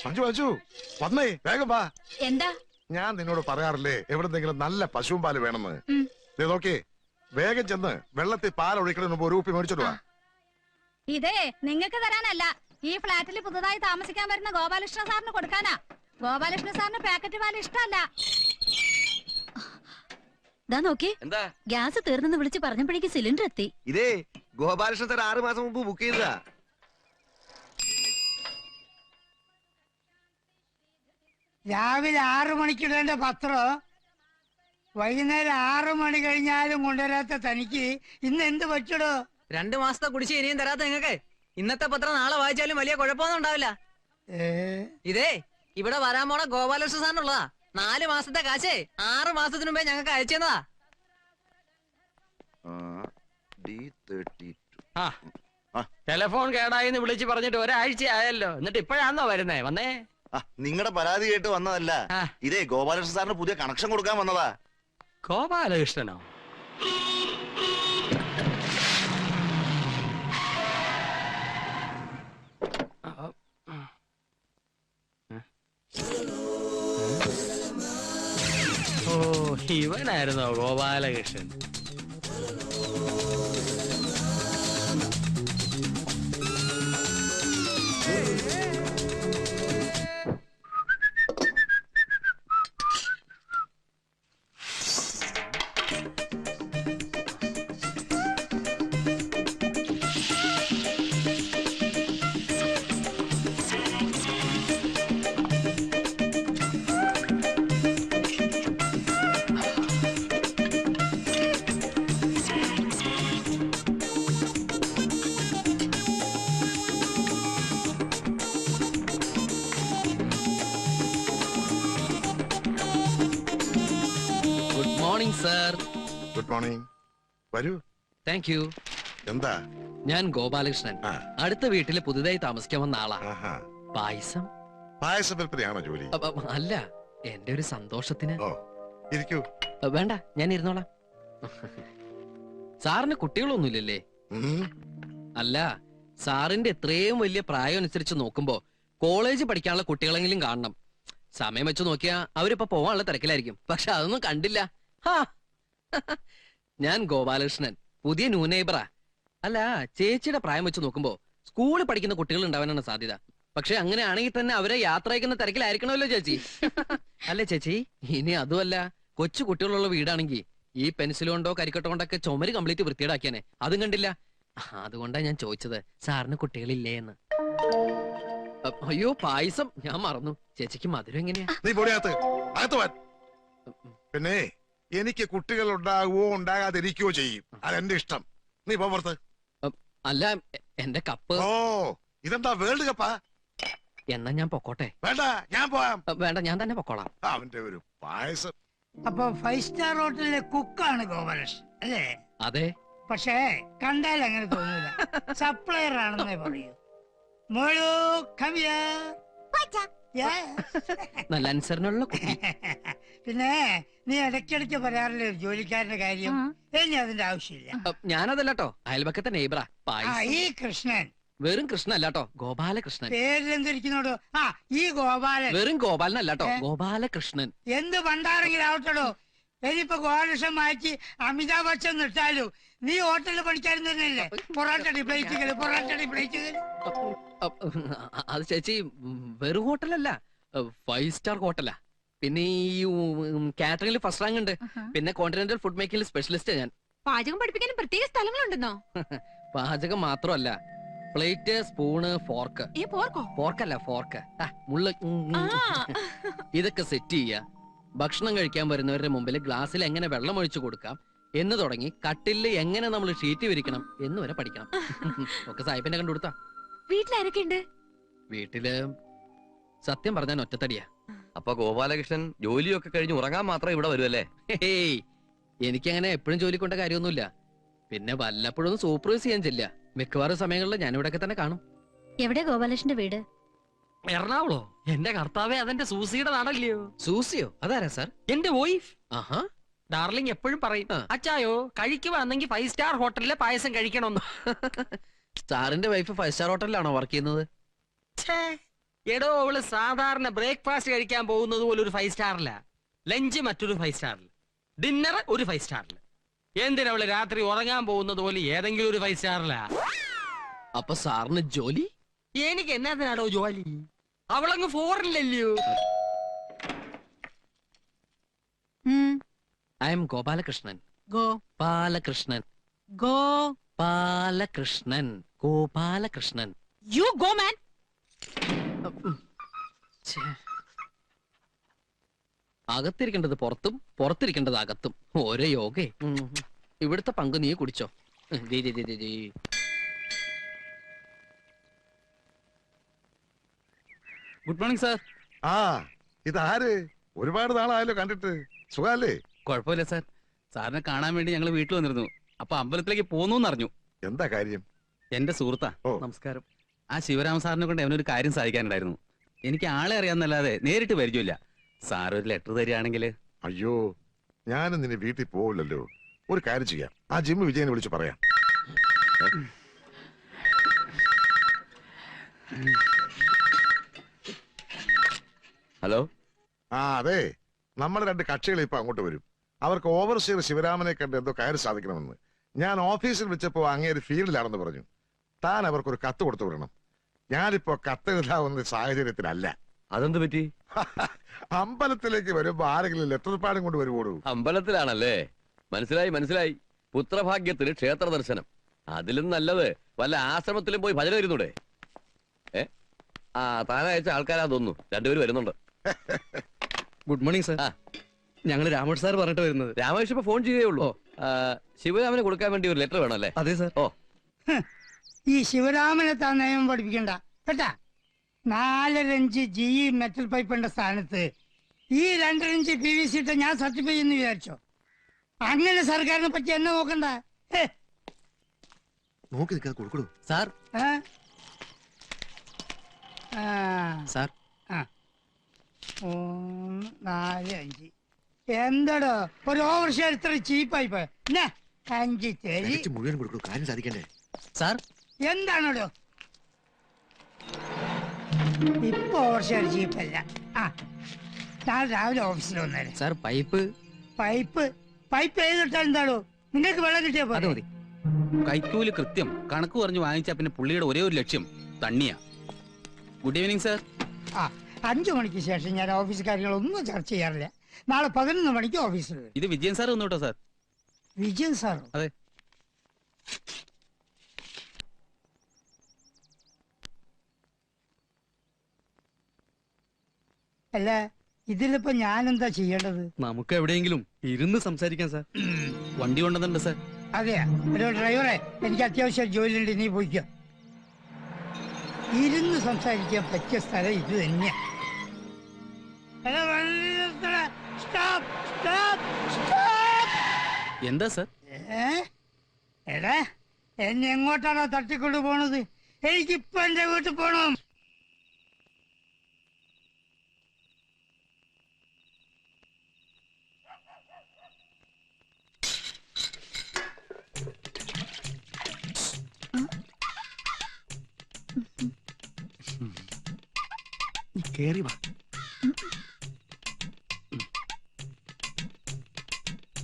മഞ്ജു വന്നേ, വേഗം വാ. എന്താ? ഞാൻ നിന്നോട് പറയാറില്ലേ എവിടെന്തെങ്കിലും നല്ല പശുവും പാല് വേണമെന്ന്. നോക്കേ, വേഗം ചെന്ന് വെള്ളത്തിൽ പാൽ ഒഴിക്കണതിന് മുമ്പ് ഒരു കുപ്പി മേടിച്ചോട്ട് വാ. ഇതേ നിങ്ങൾക്ക് തരാനല്ല, ഈ ഫ്ലാറ്റിൽ പുതുതായി താമസിക്കാൻ വരുന്ന ഗോപാലകൃഷ്ണ സാറിന് കൊടുക്കാനാ. ഗോപാലകൃഷ്ണ സാറിന് പാക്കറ്റ് പാൽ ഇഷ്ടമല്ല. നോക്കി, ഗ്യാസ് തീർന്നെന്ന് വിളിച്ച് പറഞ്ഞപ്പോഴേക്ക് സിലിണ്ടർ എത്തി. ഇതേ ഗോപാലകൃഷ്ണൻ സാർ 6 മാസം മുമ്പ് ബുക്ക് ചെയ്തതാ. രാവിലെ 6 മണിക്കിടേണ്ട പത്രം വൈകുന്നേരം 6 മണി കഴിഞ്ഞാലും കൊണ്ടുവരാത്ത തനിക്ക് ഇന്ന് എന്ത് പറ്റടോ? 2 മാസത്തെ കുടിശ്ശിക ഇനിയും തരാത്ത നിങ്ങക്ക് ഇന്നത്തെ പത്രം നാളെ വായിച്ചാലും വലിയ കുഴപ്പമൊന്നും ഉണ്ടാവില്ല. ഇതേ ഇവിടെ വരാൻ പോണ ഗോപാലകൃഷ്ണ സാറിനുള്ളതാ. 4 മാസത്തെ കാശേ 6 മാസത്തിന് മുമ്പേ ഞങ്ങൾക്ക് അയച്ചതാ. ടെലിഫോൺ കേടായിന്ന് വിളിച്ച് പറഞ്ഞിട്ട് ഒരാഴ്ച ആയല്ലോ, എന്നിട്ട് ഇപ്പോഴാണോ വരുന്നേ? വന്നേ, നിങ്ങളുടെ പരാതി കേട്ട് വന്നതല്ല. ഇതേ ഗോപാലകൃഷ്ണൻ സാറിന് പുതിയ കണക്ഷൻ കൊടുക്കാൻ വന്നതാ. ഗോപാലകൃഷ്ണനോ? ഓ, ഇവനായിരുന്നോ ഗോപാലകൃഷ്ണൻ? Sir, good morning. വരൂ. Thank you. എന്താ? ഞാൻ ഗോപാലകൃഷ്ണൻ, അടുത്ത വീട്ടില് പുതുതായി താമസിക്കാൻ വന്ന ആളാ. പായസം? പായസം വിൽപ്പനയാണോ ജോലി? അല്ല, എന്റെ ഒരു സന്തോഷത്തിന്. ഇരിക്കൂ. വേണ്ട, ഞാൻ ഇരുന്നോളാം. സാറിന് കുട്ടികളൊന്നുമില്ലല്ലേ? അല്ല, സാറിന്റെ എത്രയും വലിയ പ്രായം അനുസരിച്ച് നോക്കുമ്പോ കോളേജ് പഠിക്കാനുള്ള കുട്ടികളെങ്കിലും കാണണം. സമയം വെച്ച് നോക്കിയാ അവരിപ്പോ പോവാനുള്ള തിരക്കിലായിരിക്കും. പക്ഷെ അതൊന്നും കണ്ടില്ല. ഞാൻ ഗോപാലകൃഷ്ണൻ, പുതിയ ന്യൂ നെയ്ബറാ. അല്ല, ചേച്ചിയുടെ പ്രായം വെച്ച് നോക്കുമ്പോ സ്കൂളിൽ പഠിക്കുന്ന കുട്ടികൾ ഉണ്ടാവാനാണ് സാധ്യത. പക്ഷെ അങ്ങനെയാണെങ്കിൽ തന്നെ അവരെ യാത്ര അയക്കുന്ന തിരക്കിലായിരിക്കണമല്ലോ ചേച്ചി. അല്ലേ ചേച്ചി? ഇനി അതുമല്ല, കൊച്ചു കുട്ടികളുള്ള വീടാണെങ്കിൽ ഈ പെൻസിൽ കൊണ്ടോ കരിക്കട്ടോ കൊണ്ടൊക്കെ ചുമര് കംപ്ലീറ്റ് വൃത്തിയേടാക്കിയാനെ. അതും കണ്ടില്ല. അതുകൊണ്ടാ ഞാൻ ചോദിച്ചത്, സാറിന് കുട്ടികളില്ലേ എന്ന്. അയ്യോ, പായസം ഞാൻ മറന്നു. ചേച്ചിക്ക് മധുരം എങ്ങനെയാ? പിന്നെ എനിക്ക് കുട്ടികൾ ഉണ്ടാകുവോ ഉണ്ടാകാതിരിക്കുകയോ ചെയ്യും, അതെന്റെ ഇഷ്ടം. നീ പോർത്ത്. അല്ല, എന്റെ കപ്പ്. ഓ, ഇതെന്താ വേൾഡ് കപ്പാ? എന്നാ ഞാൻ പൊക്കോട്ടെ? വേണ്ട, ഞാൻ പോവാം. വേണ്ട, ഞാൻ തന്നെ പൊക്കോളാം. അവന്റെ ഒരു പായസം. അപ്പൊ 5 സ്റ്റാർ ഹോട്ടലിലെ കുക്കാണ് ഗോപാലകൃഷ്ണൻ അല്ലേ? അതെ. പക്ഷേ കണ്ടാൽ അങ്ങനെ തോന്നൂല, സപ്ലയർ ആണെന്നേ പറയൂ. മോളു, come here. നല്ല അനുസരണമുള്ള. പിന്നെ നീ ഇടയ്ക്കിടയ്ക്ക് പറയാറില്ലേ ജോലിക്കാരന്റെ കാര്യം? ഇനി അതിന്റെ ആവശ്യമില്ല. ഞാനതല്ലോ, അയൽപക്കത്തെ നെയ്ബറാ. ഈ കൃഷ്ണൻ വെറും കൃഷ്ണൻ അല്ലാട്ടോ, ഗോപാലകൃഷ്ണൻ. പേരിലെന്തിരിക്കുന്നോടോ? ഈ ഗോപാലൻ. വെറും ഗോപാലൻ അല്ലാട്ടോ, ഗോപാലകൃഷ്ണൻ. എന്ത് പണ്ടാരെങ്കിലും ആവട്ടടോ. ഇനിയിപ്പോ ഗോപാലകൃഷ്ണൻ മാറ്റി അമിതാഭ് ബച്ചൻ ഇട്ടാലോ? നീ ഹോട്ടലിൽ പണിക്കാരൻ തന്നെയല്ലേ? പൊറാട്ടടി പ്ലേറ്റുകള്, പൊറാട്ടടി പ്ലേറ്റുകള്. അത് ചേച്ചി, വെറും ഹോട്ടലല്ല, 5 സ്റ്റാർ ഹോട്ടലാ. പിന്നെ ഈ കാറ്ററിംഗിൽ ഫസ്റ്റ് റാങ്ക് ഉണ്ട്. പിന്നെ കോണ്ടിനെന്റൽ ഫുഡ് മേക്കിംഗ് സ്പെഷ്യലിസ്റ്റ് ഞാൻ. പാചകം പഠിപ്പിക്കാൻ പ്രത്യേക സ്ഥലങ്ങളുണ്ടെന്നോ? പാചകം മാത്രമല്ല, പ്ലേറ്റ്, സ്പൂണ്, ഫോർക്ക്. ഫോർക്കല്ല, ഫോർക്ക്, മുള്ള, ഇതൊക്കെ സെറ്റ് ചെയ്യുക. ഭക്ഷണം കഴിക്കാൻ വരുന്നവരുടെ മുമ്പിൽ ഗ്ലാസ്സിൽ എങ്ങനെ വെള്ളം ഒഴിച്ചു കൊടുക്കാം എന്ന് തുടങ്ങി കട്ടിലിൽ എങ്ങനെ നമ്മൾ ഷീറ്റ് വിരിക്കണം എന്ന് വരെ പഠിക്കണം. ഒക്കെ സായിപ്പിനെ കണ്ടുകൊടുത്താ. വീട്ടിലാരൊക്കെയുണ്ട്? വീട്ടില് സത്യം പറഞ്ഞാൽ ഒറ്റത്തടിയാ. അപ്പൊ ഗോപാലകൃഷ്ണൻ ജോലിയൊക്കെ കഴിഞ്ഞ് ഉറങ്ങാൻ മാത്രം ഇവിടെ വരുമല്ലേ? ഹേയ്, എനിക്കങ്ങനെ എപ്പോഴും ജോലി കൊണ്ട കാര്യമൊന്നുമില്ല. പിന്നെ വല്ലപ്പോഴും സൂപ്പർവൈസ് ചെയ്യാൻ ചെല്ല. മിക്കവാറും സമയങ്ങളിൽ ഞാൻ ഇവിടെയൊക്കെ തന്നെ കാണും. എവിടെ ഗോപാലകൃഷ്ണന്റെ വീട്? എറണാകുളോ? എന്റെ കർത്താവേ, അതെന്റെ സൂസിയുടെ നാടല്ലയോ? സൂസിയോ? അതാരാ സാർ? എന്റെ വൈഫ്. ആഹാ. ഡാർലിംഗ് എപ്പോഴും പറയും, അച്ചായോ കഴിക്കുവാണെങ്കിൽ 5 സ്റ്റാർ ഹോട്ടലിലെ പായസം കഴിക്കണമെന്ന്. സാറിന്റെ വൈഫ് 5 സ്റ്റാർ ഹോട്ടലിലാണോ വർക്ക് ചെയ്യുന്നത്? എടോ അവള് സാധാരണ ബ്രേക്ക്ഫാസ്റ്റ് കഴിക്കാൻ പോകുന്നത് പോലെ ഒരു 5 സ്റ്റാറില, ലഞ്ച് മറ്റൊരു 5 സ്റ്റാറിൽ, ഡിന്നർ ഒരു 5 സ്റ്റാറിൽ. എന്തിനവള് രാത്രി ഉറങ്ങാൻ പോകുന്നത് പോലെ ഏതെങ്കിലും ഒരു 5 സ്റ്റാറിലാ? അപ്പൊ സാറിന് ജോലി? എനിക്ക് എന്നാത്തിനാടോ ജോലി? അവളങ്ങ് ഫോറിനില്ലല്ലോ. I am Gopalakrishnan. Go Balakrishnan. Go Balakrishnan. Gopalakrishnan. You go man. അകത്തിരിക്കേണ്ടത് പുറത്തും പുറത്തിരിക്കേണ്ടത് അകത്തും. ഓരോ യോഗേ. ഇവിടുത്തെ പങ്ക് നീ കുടിച്ചോ. ദേ, ദേ, ദേ, ദേ, ദേ. Good morning sir. ആ ഇതാര്? ഒരുപാട് നാളായല്ലോ കണ്ടിട്ട്. സുഖല്ലേ? കുഴപ്പമില്ല സാർ. സാറിനെ കാണാൻ വേണ്ടി ഞങ്ങൾ വീട്ടിൽ വന്നിരുന്നു. അപ്പൊ അമ്പലത്തിലേക്ക് പോന്നു അറിഞ്ഞു. എന്താ കാര്യം? എന്റെ സുഹൃത്താ. ഓ. നമസ്കാരം. ആ ശിവരാമ സാറിനെ കൊണ്ട് അവനൊരു കാര്യം സാധിക്കാനുണ്ടായിരുന്നു. എനിക്ക് ആളെ അറിയാന്നല്ലാതെ നേരിട്ട് പരിചയമില്ല. സാർ ഒരു ലെറ്റർ തരികയാണെങ്കിൽ. അയ്യോ, ഞാനും നിന്നെ വീട്ടിൽ പോവില്ലല്ലോ. ഒരു കാര്യം ചെയ്യാം, ആ ജിമ്മ് വിജയനെ വിളിച്ച് പറയാം. ഹലോ. ആ അതെ, നമ്മൾ 2 കക്ഷികൾ ഇപ്പൊ അങ്ങോട്ട് വരും. അവർക്ക് ഓവർസീർ ശിവരാമനെ കണ്ട് എന്തോ കാര്യം സാധിക്കണമെന്ന്. ഞാൻ ഓഫീസിൽ വെച്ചപ്പോ അങ്ങേര് ഫീൽഡിലാണെന്ന് പറഞ്ഞു. താൻ അവർക്കൊരു കത്ത് കൊടുത്തു വിടണം. ഞാനിപ്പോ കത്തെഴുതാവുന്ന സാഹചര്യത്തിലല്ല. അതെന്ത് പറ്റി? അമ്പലത്തിലേക്ക് വരുമ്പോ ആരെങ്കിലും ലെറ്റർ പാടും കൊണ്ട് വരുവോളൂ. അമ്പലത്തിലാണല്ലേ? മനസ്സിലായി മനസ്സിലായി. പുത്രഭാഗ്യത്തിന് ക്ഷേത്ര ദർശനം. അതിലും നല്ലത് വല്ല ആശ്രമത്തിലും പോയി ഭജന വരുന്നൂടെ? ആ താനയച്ച ആൾക്കാരാ തോന്നുന്നു. 2 പേര് വരുന്നുണ്ട്. Good morning sir. ഞങ്ങൾ രാമോട്ട് സാർ പറഞ്ഞിട്ട് വരുന്നത്. രാമേഷ് ഇപ്പൊ ഫോൺ ചെയ്തേ ഉള്ളൂ. ശിവരാമന് കൊടുക്കാൻ വേണ്ടി ഒരു ലെറ്റർ വേണം അല്ലേ? അതെ സാർ. ഓ, ഈ ശിവരാമനെ താൻ നിയമം പഠിപ്പിക്കണ്ട കേട്ടാ. 4 ഇഞ്ച് ജി മെറ്റൽ പൈപ്പിന്റെ സ്ഥാനത്ത് ഈ 2 ഇഞ്ച് PVC ഇട്ട് ഞാൻ സർട്ടിഫൈ ചെയ്യുന്നു വിചാരിച്ചോ? അങ്ങനെ സർക്കാരിനെ പറ്റി എന്നെ നോക്കണ്ട. നോക്കി നിൽക്കാതെ കൊടുക്കണു. സാർ. ഏ? ആ, സാർ. ആ. 3, 4, 5. എന്താടോ ഒരു ഓവർ ഷെയർ ഇത്ര ചീപ്പായി പോയ? 5 തരി മുഴുവൻ കൊടുക്കണു, കാര്യം സാധിക്കണ്ടേ? സാർ. എന്താണോ ഇപ്പൊ ഓവർ ഷെയർ ചീപ്പല്ല. ആ, ഞാൻ രാവിലെ ഓഫീസിൽ വന്നേരെ. Sir pipe. പൈപ്പ് പൈപ്പ് ഏതിട്ടാൽ എന്താണോ? നിങ്ങൾക്ക് വെള്ളം കിട്ടിയ അത് മതി. കൈക്കൂലി കൃത്യം കണക്ക് പറഞ്ഞു വാങ്ങിച്ചാ പിന്നെ പുള്ളിയുടെ ഒരേ ഒരു ലക്ഷ്യം തണ്ണിയാ. Good evening sir. ആ, 5 മണിക്ക് ശേഷം ഞാൻ ഓഫീസ് കാര്യങ്ങളൊന്നും ചർച്ച ചെയ്യാറില്ല. നാളെ 11 മണിക്ക് ഓഫീസിൽ വരും. ഇത് വിജയൻ സാർ ഒന്നു കേട്ടോ സാർ. വിജയൻ സാറോ? അതെ. അല്ല, ഇതിലിപ്പോ ഞാൻ എന്താ ചെയ്യേണ്ടത്? നമുക്ക് എവിടെയെങ്കിലും ഇരുന്ന് സംസാരിക്കാം സാർ. വണ്ടി കൊണ്ടുവന്നിട്ടുണ്ട് സാർ. അതെയാ? ഒരു ഡ്രൈവറെ, എനിക്ക് അത്യാവശ്യം ജോലിയുണ്ട്, നീ പോയിക്കോ. ഇരുന്ന് സംസാരിക്കാൻ പറ്റിയ സ്ഥലം ഇത് തന്നെയാ. എന്താ സാർ? എടാ, എന്നെ എങ്ങോട്ടാണോ തട്ടിക്കൊണ്ടു പോണത്? എനിക്കിപ്പോ എന്റെ വീട്ടിൽ പോണം. കേറി വാ.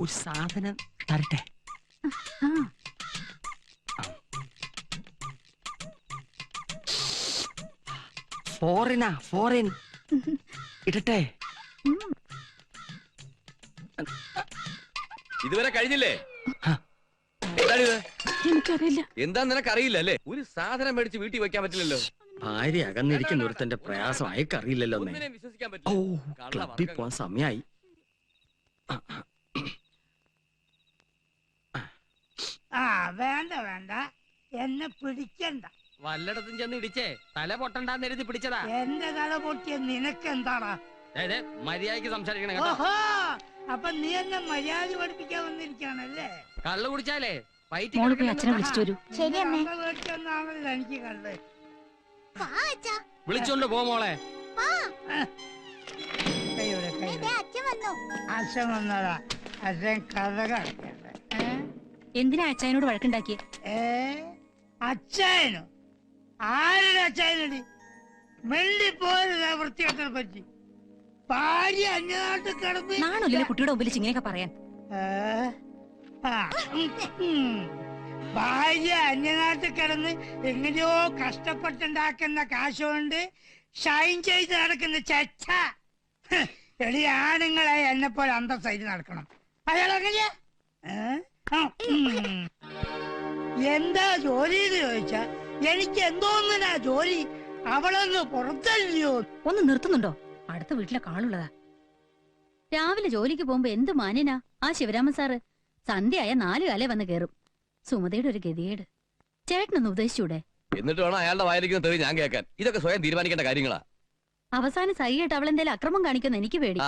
ഒരു സാധനം തരട്ടെ. ഫോറിൻ ഇടട്ടെ. ഇതുവരെ കഴിഞ്ഞില്ലേ? എന്താണിത്? എനിക്കറിയില്ല. എന്താ നിനക്കറിയില്ല അല്ലേ? ഒരു സാധനം മേടിച്ച് വീട്ടിൽ വെക്കാൻ പറ്റില്ലല്ലോ. ഭാര്യ അകന്നിരിക്കുന്ന ഒരുത്തന്റെ പ്രയാസം അയക്കറിയില്ലല്ലോ. ഒന്നിനെയും വിശ്വസിക്കാൻ ഓ, പറ്റില്ല. ക്ലബിൽ പോവാൻ സമയായി. ആ, വേണ്ട വേണ്ട, എന്നെ പിടിക്കണ്ട. വല്ലയിടത്തും ചെന്ന് ഇടിച്ചേ തല പൊട്ടണ്ടാന്ന് എഴുതി പിടിച്ചതാ. എന്റെ തല പൊട്ടിയ നിനക്ക് എന്താടാ? മര്യാദക്ക് സംസാരിക്കണം കേട്ടോ. ഓഹോ, അപ്പൊ നീ എന്നെ മര്യാദ പഠിപ്പിക്കാൻ വന്നിരിക്കാണല്ലേ? കള്ളു കുടിച്ചാലേ അച്ഛനെ വിളിച്ചിട്ട് വരൂ. മേടിച്ചൊന്നാണല്ലോ എനിക്ക് കണ്ട്. വിളിച്ചോണ്ട് പോ മോളെ. കൈയുടെ അച്ഛൻ വന്നതാ. അച്ഛൻ കഥ കളിക്കണ്ട. എന്തിനാ അച്ഛനോട് വഴക്കുണ്ടാക്കിയേ? അച്ഛനോ? ആരുടെ അച്ഛനടി? മെല്ലിപ്പോരുതാ വൃത്തികെട്ടനെ പറ്റി. ഭാര്യ അന്യനാട്ടിൽ കിടന്ന് നാണല്ലേ കുട്ടിയുടെ മുമ്പിൽ ഇങ്ങനെയൊക്കെ പറയാൻ? ഭാര്യ അന്യനാട്ടിൽ കിടന്ന് എങ്ങനെയോ കഷ്ടപ്പെട്ടുണ്ടാക്കുന്ന കാശുകൊണ്ട് ഷൈൻ ചെയ്ത് നടക്കുന്ന ചച്ച. എളി ആണുങ്ങളെ എന്നെ പോലെ അന്തസ്സായിട്ട് നടക്കണം. അയാൾ എങ്ങനെയാ? എന്താ ജോലി എന്ന് ചോദിച്ചാ എനിക്ക് എന്തോന്നിനാ ജോലി? അവളൊന്ന് പുറത്തല്ലയോ? ഒന്ന് നിർത്തുന്നുണ്ടോ? അടുത്ത വീട്ടിലെ കാളുള്ളതാ. രാവിലെ ജോലിക്ക് പോകുമ്പോ എന്ത് മാന്യനാ ആ ശിവരാമൻ സാറ്. സന്ധ്യയായ 4 കാലേ വന്ന് കേറും. സുമതയുടെ ഒരു ഗതികേട്. ചേട്ടനൊന്ന് ഉപദേശിച്ചൂടെ? എന്നിട്ട് വേണം അയാളുടെ വായിരിക്കുന്ന തെറി ഞാൻ കേൾക്കാൻ. ഇതൊക്കെ സ്വയം തീരുമാനിക്കേണ്ട കാര്യങ്ങളാ. അവസാനം സഹിയായിട്ട് അവളെന്തേലും അക്രമം കാണിക്കുമെന്ന് എനിക്ക് പേടി.